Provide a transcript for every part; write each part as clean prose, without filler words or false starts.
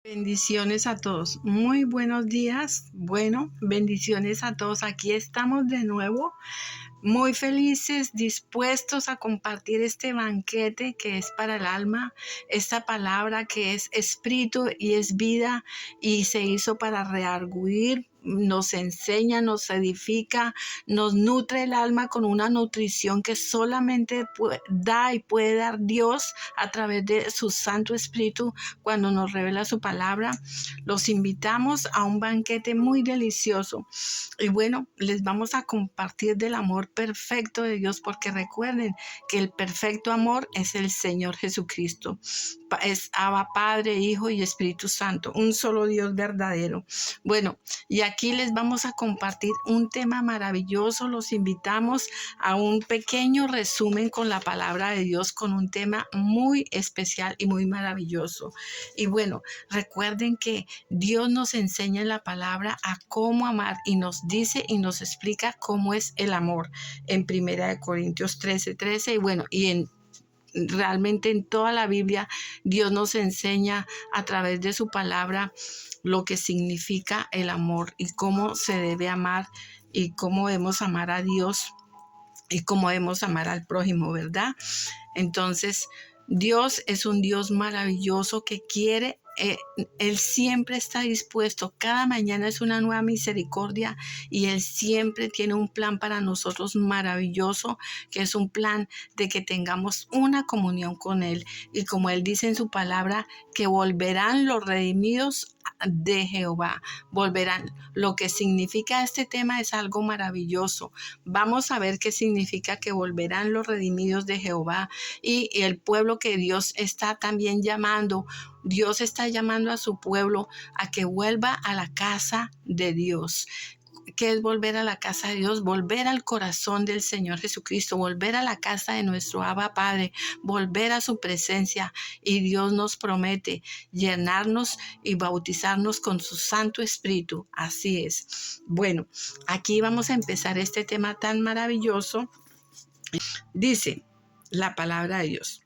Bendiciones a todos. Muy buenos días. Bueno, bendiciones a todos. Aquí estamos de nuevo, muy felices, dispuestos a compartir este banquete que es para el alma, esta palabra que es espíritu y es vida y se hizo para rearguir. Nos enseña, nos edifica, nos nutre el alma con una nutrición que solamente da y puede dar Dios a través de su Santo Espíritu cuando nos revela su palabra. Los invitamos a un banquete muy delicioso. Y bueno, les vamos a compartir del amor perfecto de Dios, porque recuerden que el perfecto amor es el Señor Jesucristo. Es Abba, Padre, Hijo y Espíritu Santo, un solo Dios verdadero. Bueno, y aquí les vamos a compartir un tema maravilloso. Los invitamos a un pequeño resumen con la palabra de Dios, con un tema muy especial y muy maravilloso. Y bueno, recuerden que Dios nos enseña en la palabra a cómo amar y nos dice y nos explica cómo es el amor en 1 Corintios 13:13. Y bueno, realmente en toda la Biblia Dios nos enseña a través de su palabra lo que significa el amor y cómo se debe amar y cómo debemos amar a Dios y cómo debemos amar al prójimo, ¿verdad? Entonces, Dios es un Dios maravilloso que quiere, Él siempre está dispuesto. Cada mañana es una nueva misericordia y Él siempre tiene un plan para nosotros maravilloso, que es un plan de que tengamos una comunión con Él. Y como Él dice en su palabra, que volverán los redimidos de Jehová, volverán. Lo que significa este tema es algo maravilloso. Vamos a ver qué significa que volverán los redimidos de Jehová y el pueblo que Dios está también llamando. Dios está llamando a su pueblo a que vuelva a la casa de Dios. ¿Qué es volver a la casa de Dios? Volver al corazón del Señor Jesucristo, volver a la casa de nuestro Abba Padre, volver a su presencia. Y Dios nos promete llenarnos y bautizarnos con su Santo Espíritu. Así es. Bueno, aquí vamos a empezar este tema tan maravilloso. Dice la palabra de Dios: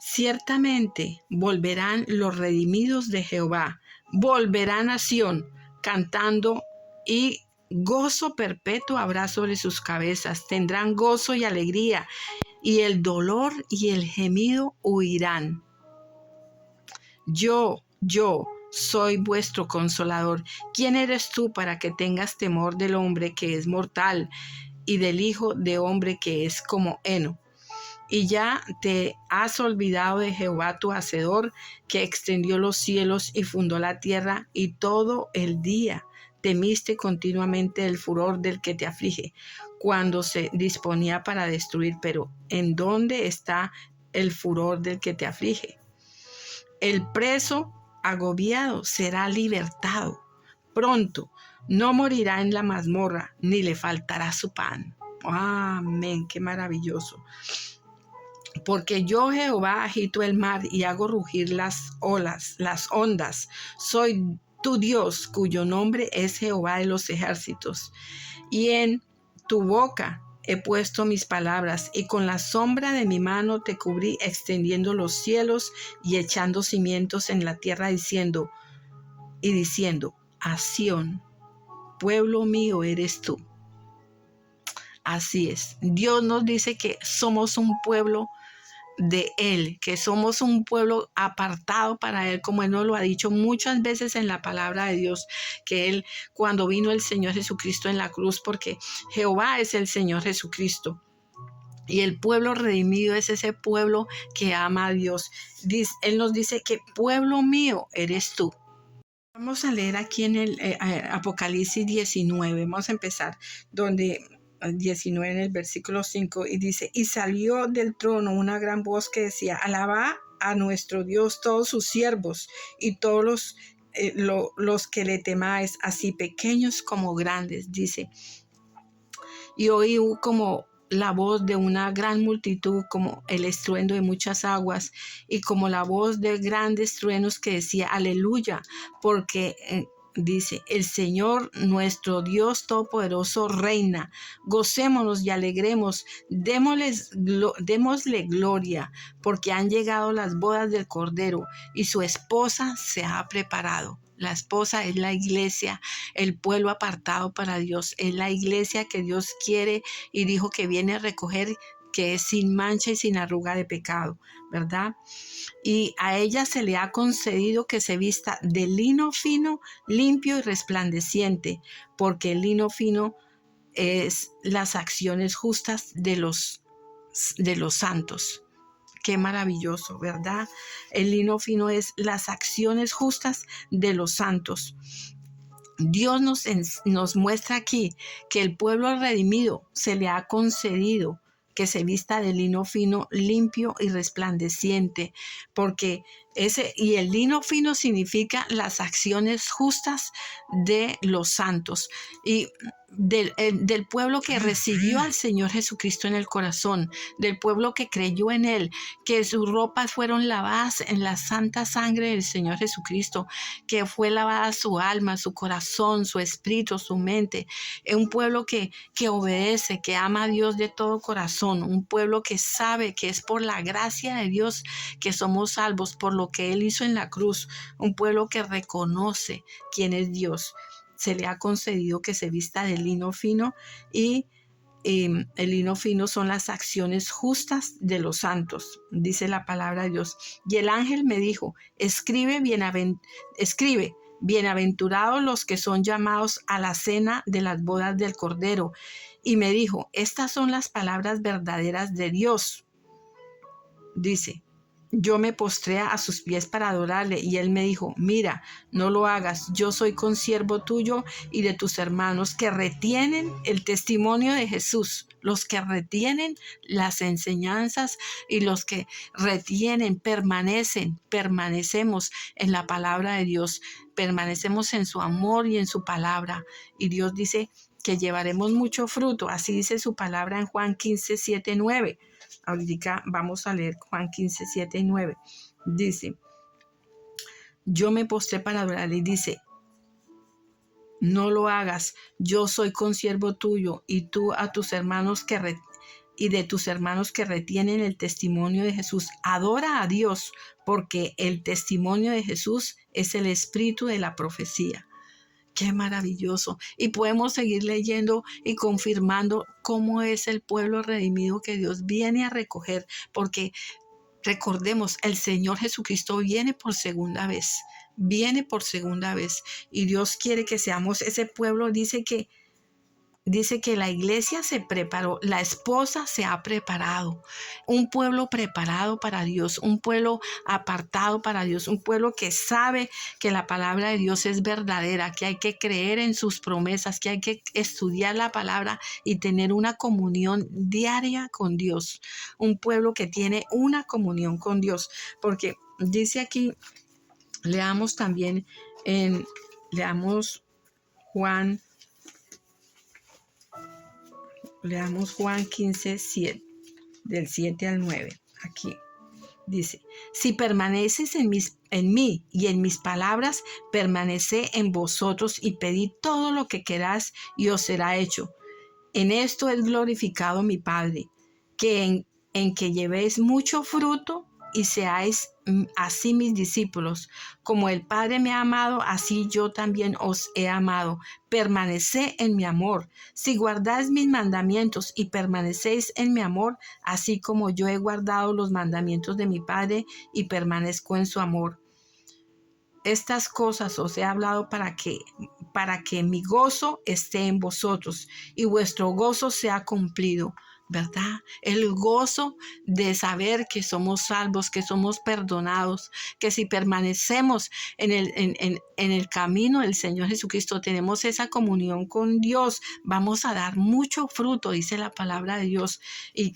ciertamente volverán los redimidos de Jehová, volverán a Sión cantando, y gozo perpetuo habrá sobre sus cabezas. Tendrán gozo y alegría, y el dolor y el gemido huirán. Yo soy vuestro consolador. ¿Quién eres tú para que tengas temor del hombre que es mortal y del hijo de hombre que es como heno? Y ya te has olvidado de Jehová tu Hacedor, que extendió los cielos y fundó la tierra, y todo el día temiste continuamente el furor del que te aflige, cuando se disponía para destruir. Pero ¿en dónde está el furor del que te aflige? El preso agobiado será libertado. Pronto no morirá en la mazmorra, ni le faltará su pan. Amén, qué maravilloso. Porque yo, Jehová, agito el mar y hago rugir las olas, las ondas. Soy tu Dios, cuyo nombre es Jehová de los ejércitos. Y en tu boca he puesto mis palabras, y con la sombra de mi mano te cubrí, extendiendo los cielos y echando cimientos en la tierra, diciendo, a Sión, pueblo mío eres tú. Así es. Dios nos dice que somos un pueblo de Él, que somos un pueblo apartado para Él, como Él nos lo ha dicho muchas veces en la palabra de Dios, que Él, cuando vino el Señor Jesucristo en la cruz, porque Jehová es el Señor Jesucristo, y el pueblo redimido es ese pueblo que ama a Dios. Él nos dice que pueblo mío eres tú. Vamos a leer aquí en el Apocalipsis 19, vamos a empezar donde 19 en el versículo 5, y dice: y salió del trono una gran voz que decía, alaba a nuestro Dios todos sus siervos y todos los que le temáis, así pequeños como grandes. Dice, y oí como la voz de una gran multitud, como el estruendo de muchas aguas, y como la voz de grandes truenos que decía, aleluya, porque dice, el Señor nuestro Dios Todopoderoso reina, gocémonos y alegremos, démosle gloria, porque han llegado las bodas del Cordero y su esposa se ha preparado. La esposa es la iglesia, el pueblo apartado para Dios, es la iglesia que Dios quiere y dijo que viene a recoger, que es sin mancha y sin arruga de pecado, ¿verdad? Y a ella se le ha concedido que se vista de lino fino, limpio y resplandeciente, porque el lino fino es las acciones justas de los santos. Qué maravilloso, ¿verdad? El lino fino es las acciones justas de los santos. Dios nos muestra aquí que el pueblo redimido se le ha concedido que se vista de lino fino, limpio y resplandeciente, porque y el lino fino significa las acciones justas de los santos y del pueblo que recibió al Señor Jesucristo en el corazón, del pueblo que creyó en Él, que sus ropas fueron lavadas en la santa sangre del Señor Jesucristo, que fue lavada su alma, su corazón, su espíritu, su mente. Es un pueblo que obedece, que ama a Dios de todo corazón, un pueblo que sabe que es por la gracia de Dios que somos salvos, por lo que Él hizo en la cruz, un pueblo que reconoce quién es Dios. Se le ha concedido que se vista de lino fino y el lino fino son las acciones justas de los santos, dice la palabra de Dios. Y el ángel me dijo, escribe, bienaventurados los que son llamados a la cena de las bodas del Cordero. Y me dijo, estas son las palabras verdaderas de Dios. Dice, yo me postré a sus pies para adorarle y él me dijo, mira, no lo hagas, yo soy consiervo tuyo y de tus hermanos que retienen el testimonio de Jesús, los que retienen las enseñanzas y los que permanecemos en la palabra de Dios, permanecemos en su amor y en su palabra. Y Dios dice que llevaremos mucho fruto, así dice su palabra en Juan 15, 7, 9. Ahorita vamos a leer Juan 15, 7 y 9. Dice, yo me postré para adorarle y dice, no lo hagas, yo soy consiervo tuyo y tú a tus hermanos y de tus hermanos que retienen el testimonio de Jesús. Adora a Dios, porque el testimonio de Jesús es el espíritu de la profecía. Qué maravilloso. Y podemos seguir leyendo y confirmando cómo es el pueblo redimido que Dios viene a recoger, porque recordemos, el Señor Jesucristo viene por segunda vez, y Dios quiere que seamos ese pueblo. Dice que la iglesia se preparó, la esposa se ha preparado, un pueblo preparado para Dios, un pueblo apartado para Dios, un pueblo que sabe que la palabra de Dios es verdadera, que hay que creer en sus promesas, que hay que estudiar la palabra y tener una comunión diaria con Dios, un pueblo que tiene una comunión con Dios, porque dice aquí, leamos Juan 15, 7, del 7 al 9. Aquí dice, si permaneces en mí y en mis palabras, permaneced en vosotros y pedid todo lo que queráis y os será hecho. En esto es glorificado mi Padre, que en que llevéis mucho fruto y seáis así mis discípulos. Como el Padre me ha amado, así yo también os he amado. Permaneced en mi amor. Si guardáis mis mandamientos y permanecéis en mi amor, así como yo he guardado los mandamientos de mi Padre y permanezco en su amor. Estas cosas os he hablado para que mi gozo esté en vosotros y vuestro gozo sea cumplido, ¿verdad? El gozo de saber que somos salvos, que somos perdonados, que si permanecemos en el camino del Señor Jesucristo, tenemos esa comunión con Dios, vamos a dar mucho fruto, dice la palabra de Dios, y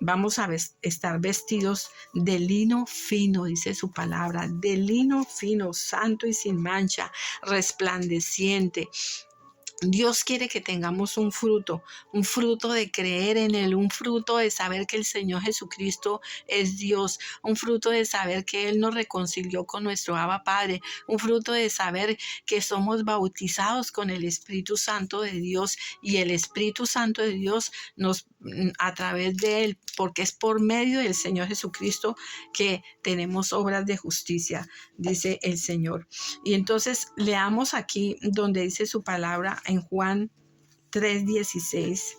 vamos a estar vestidos de lino fino, dice su palabra, de lino fino, santo y sin mancha, resplandeciente. Dios quiere que tengamos un fruto de creer en Él, un fruto de saber que el Señor Jesucristo es Dios, un fruto de saber que Él nos reconcilió con nuestro Abba Padre, un fruto de saber que somos bautizados con el Espíritu Santo de Dios y el Espíritu Santo de Dios nos a través de Él, porque es por medio del Señor Jesucristo que tenemos obras de justicia, dice el Señor. Y entonces leamos aquí donde dice su palabra en Juan 3:16.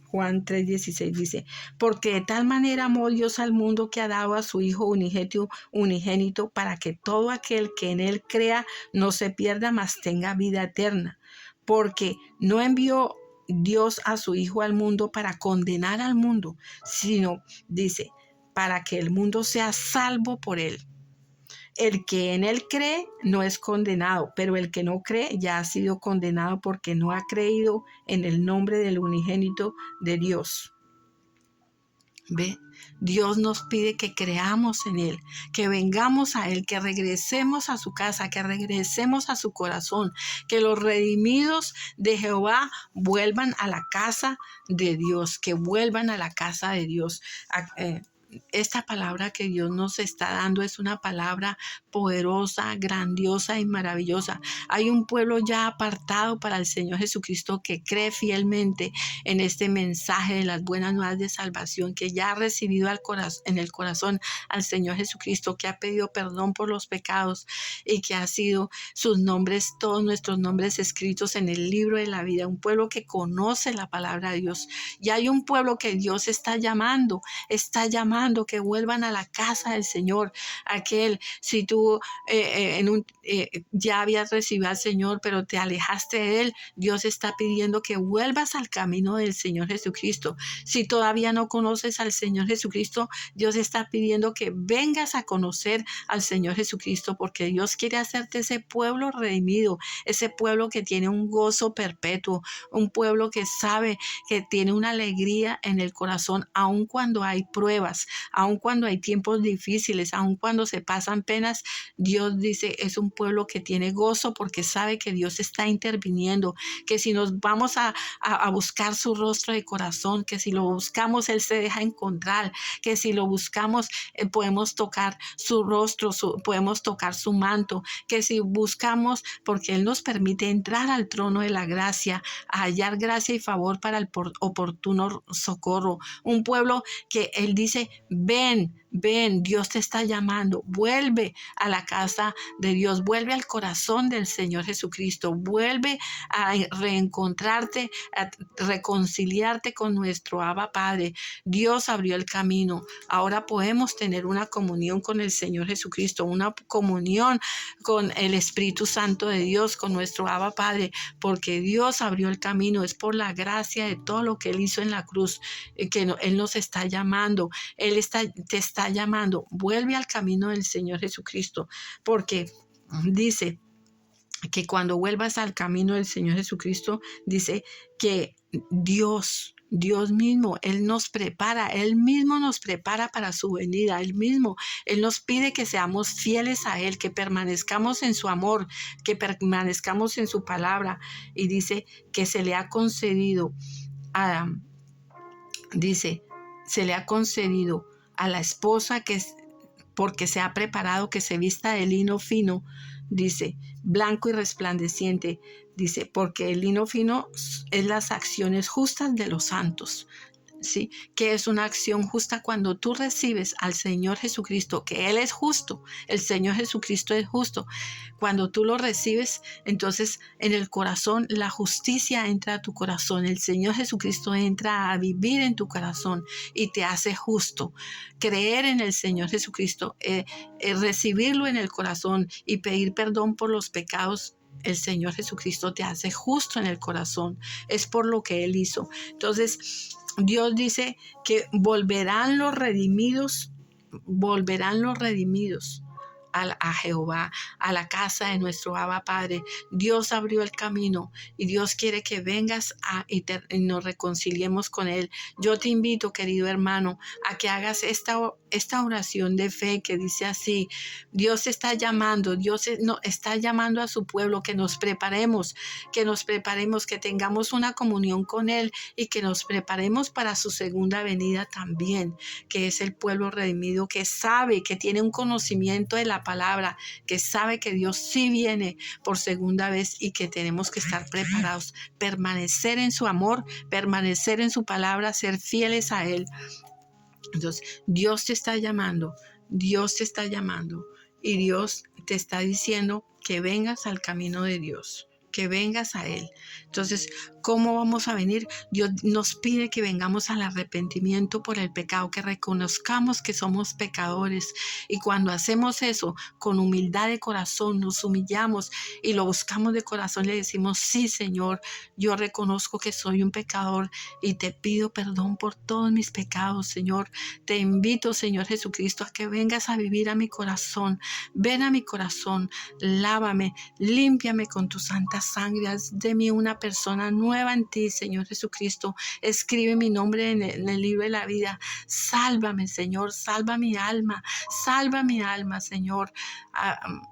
Juan 3:16 dice, porque de tal manera amó Dios al mundo que ha dado a su Hijo unigénito para que todo aquel que en Él crea no se pierda, mas tenga vida eterna. Porque no envió Dios a su Hijo al mundo para condenar al mundo, sino, dice, para que el mundo sea salvo por Él. El que en Él cree no es condenado, pero el que no cree ya ha sido condenado porque no ha creído en el nombre del unigénito de Dios. ¿Ve? Dios nos pide que creamos en Él, que vengamos a Él, que regresemos a su casa, que regresemos a su corazón, que los redimidos de Jehová vuelvan a la casa de Dios, que vuelvan a la casa de Dios. Esta palabra que Dios nos está dando es una palabra poderosa, grandiosa y maravillosa. Hay un pueblo ya apartado para el Señor Jesucristo que cree fielmente en este mensaje de las buenas nuevas de salvación, que ya ha recibido en el corazón al Señor Jesucristo, que ha pedido perdón por los pecados y que ha sido sus nombres, todos nuestros nombres escritos en el libro de la vida. Un pueblo que conoce la palabra de Dios. Y hay un pueblo que Dios está llamando que vuelvan a la casa del Señor. Si tú ya habías recibido al Señor, pero te alejaste de Él, Dios está pidiendo que vuelvas al camino del Señor Jesucristo. Si todavía no conoces al Señor Jesucristo, Dios está pidiendo que vengas a conocer al Señor Jesucristo, porque Dios quiere hacerte ese pueblo redimido, ese pueblo que tiene un gozo perpetuo, un pueblo que sabe que tiene una alegría en el corazón, aun cuando hay pruebas, aun cuando hay tiempos difíciles, aun cuando se pasan penas. Dios dice, es un pueblo que tiene gozo porque sabe que Dios está interviniendo, que si nos vamos a buscar su rostro de corazón, que si lo buscamos, Él se deja encontrar, que si lo buscamos, podemos tocar su rostro, podemos tocar su manto, que si buscamos, porque Él nos permite entrar al trono de la gracia, a hallar gracia y favor para el oportuno socorro. Un pueblo que Él dice, ven, Dios te está llamando, vuelve a la casa de Dios, vuelve al corazón del Señor Jesucristo, vuelve a reencontrarte, a reconciliarte con nuestro Abba Padre. Dios abrió el camino, ahora podemos tener una comunión con el Señor Jesucristo, una comunión con el Espíritu Santo de Dios, con nuestro Abba Padre, porque Dios abrió el camino, es por la gracia de todo lo que Él hizo en la cruz, que Él nos está llamando, te está llamando, vuelve al camino del Señor Jesucristo, porque dice que cuando vuelvas al camino del Señor Jesucristo, dice que Dios mismo, Él mismo nos prepara para su venida, Él nos pide que seamos fieles a Él, que permanezcamos en su amor, que permanezcamos en su palabra, y dice que se le ha concedido a la esposa porque se ha preparado, que se vista de lino fino, dice, blanco y resplandeciente, dice, porque el lino fino es las acciones justas de los santos. ¿Sí? Que es una acción justa cuando tú recibes al Señor Jesucristo, que Él es justo, el Señor Jesucristo es justo. Cuando tú lo recibes, entonces en el corazón la justicia entra a tu corazón, el Señor Jesucristo entra a vivir en tu corazón y te hace justo. Creer en el Señor Jesucristo, recibirlo en el corazón y pedir perdón por los pecados, el Señor Jesucristo te hace justo en el corazón. Es por lo que Él hizo. Entonces, Dios dice que volverán los redimidos a Jehová, a la casa de nuestro Abba Padre. Dios abrió el camino y Dios quiere que vengas y nos reconciliemos con Él. Yo te invito, querido hermano, a que hagas esta oración de fe que dice así: Dios está llamando, está llamando a su pueblo, que nos preparemos, que tengamos una comunión con Él y que nos preparemos para su segunda venida también, que es el pueblo redimido, que sabe, que tiene un conocimiento de la palabra, que sabe que Dios sí viene por segunda vez y que tenemos que estar preparados, permanecer en su amor, permanecer en su palabra, ser fieles a Él. Entonces, Dios te está llamando, Dios te está llamando y Dios te está diciendo que vengas al camino de Dios, que vengas a Él. Entonces, ¿cómo vamos a venir? Dios nos pide que vengamos al arrepentimiento por el pecado, que reconozcamos que somos pecadores. Y cuando hacemos eso con humildad de corazón, nos humillamos y lo buscamos de corazón, le decimos: sí, Señor, yo reconozco que soy un pecador y te pido perdón por todos mis pecados, Señor. Te invito, Señor Jesucristo, a que vengas a vivir a mi corazón. Ven a mi corazón, lávame, límpiame con tu santa sangre, haz de mí una persona nueva en ti, Señor Jesucristo. Escribe mi nombre en el libro de la vida. Sálvame, Señor, salva mi alma, Señor.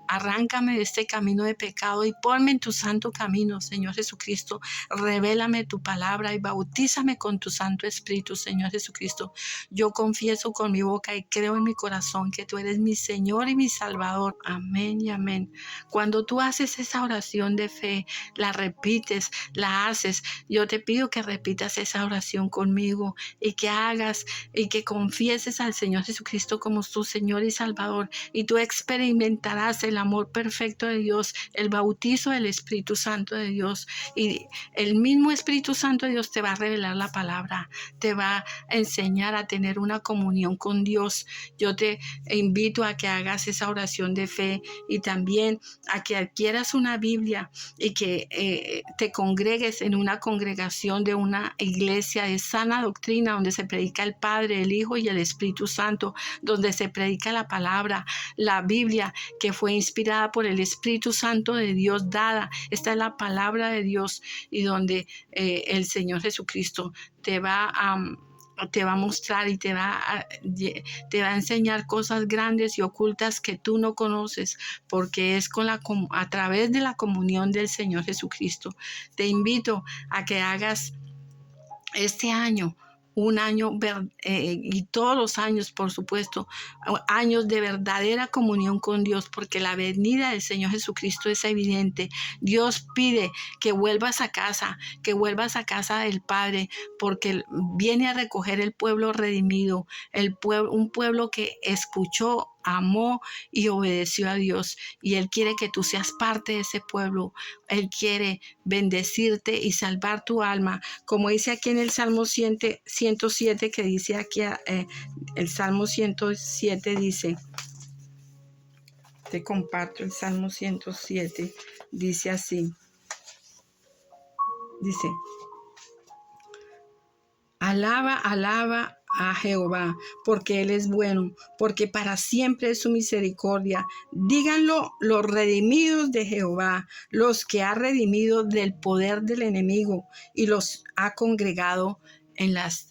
Arráncame de este camino de pecado y ponme en tu santo camino, Señor Jesucristo. Revélame tu palabra y bautízame con tu Santo Espíritu, Señor Jesucristo. Yo confieso con mi boca y creo en mi corazón que tú eres mi Señor y mi Salvador. Amén y amén. Cuando tú haces esa oración de fe, la repites, la haces, yo te pido que repitas esa oración conmigo y que hagas y que confieses al Señor Jesucristo como tu Señor y Salvador, y tú experimentarás el amor perfecto de Dios, el bautizo del Espíritu Santo de Dios, y el mismo Espíritu Santo de Dios te va a revelar la palabra, te va a enseñar a tener una comunión con Dios. Yo te invito a que hagas esa oración de fe y también a que adquieras una Biblia y que te congregues en una congregación de una iglesia de sana doctrina donde se predica el Padre, el Hijo y el Espíritu Santo, donde se predica la palabra, la Biblia que fue inspirada por el Espíritu Santo de Dios dada. Esta es la palabra de Dios y donde el Señor Jesucristo te va a mostrar y te va a enseñar cosas grandes y ocultas que tú no conoces, porque es a través de la comunión del Señor Jesucristo. Te invito a que hagas este año un año y todos los años, por supuesto, años de verdadera comunión con Dios, porque la venida del Señor Jesucristo es evidente. Dios pide que vuelvas a casa del Padre, porque viene a recoger el pueblo redimido, un pueblo que escuchó, amó y obedeció a Dios, y Él quiere que tú seas parte de ese pueblo. Él quiere bendecirte y salvar tu alma, como dice aquí en el Salmo 107, que dice aquí, el Salmo 107 dice, te comparto el Salmo 107, dice así, dice: alaba a Jehová, porque Él es bueno, porque para siempre es su misericordia. Díganlo los redimidos de Jehová, los que ha redimido del poder del enemigo y los ha congregado en las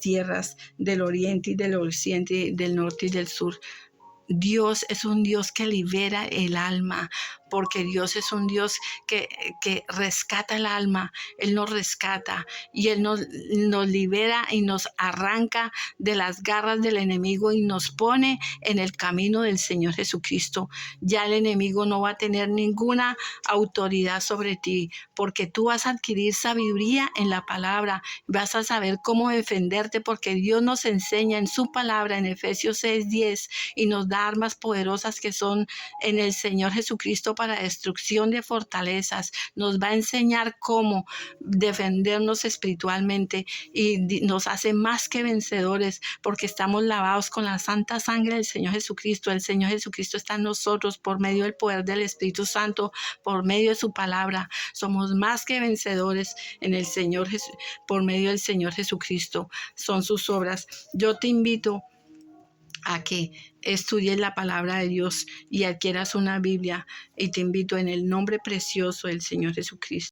tierras del oriente y del occidente, del norte y del sur. Dios es un Dios que libera el alma, porque Dios es un Dios que rescata el alma. Él nos rescata y Él nos libera y nos arranca de las garras del enemigo y nos pone en el camino del Señor Jesucristo. Ya el enemigo no va a tener ninguna autoridad sobre ti, porque tú vas a adquirir sabiduría en la palabra, vas a saber cómo defenderte, porque Dios nos enseña en su palabra en Efesios 6:10 y nos da armas poderosas que son en el Señor Jesucristo para destrucción de fortalezas. Nos va a enseñar cómo defendernos espiritualmente y nos hace más que vencedores, porque estamos lavados con la santa sangre del Señor Jesucristo. El Señor Jesucristo está en nosotros por medio del poder del Espíritu Santo, por medio de su palabra. Somos más que vencedores en el Señor por medio del Señor Jesucristo. Son sus obras. Yo te invito a que estudies la palabra de Dios y adquieras una Biblia. Y te invito en el nombre precioso del Señor Jesucristo.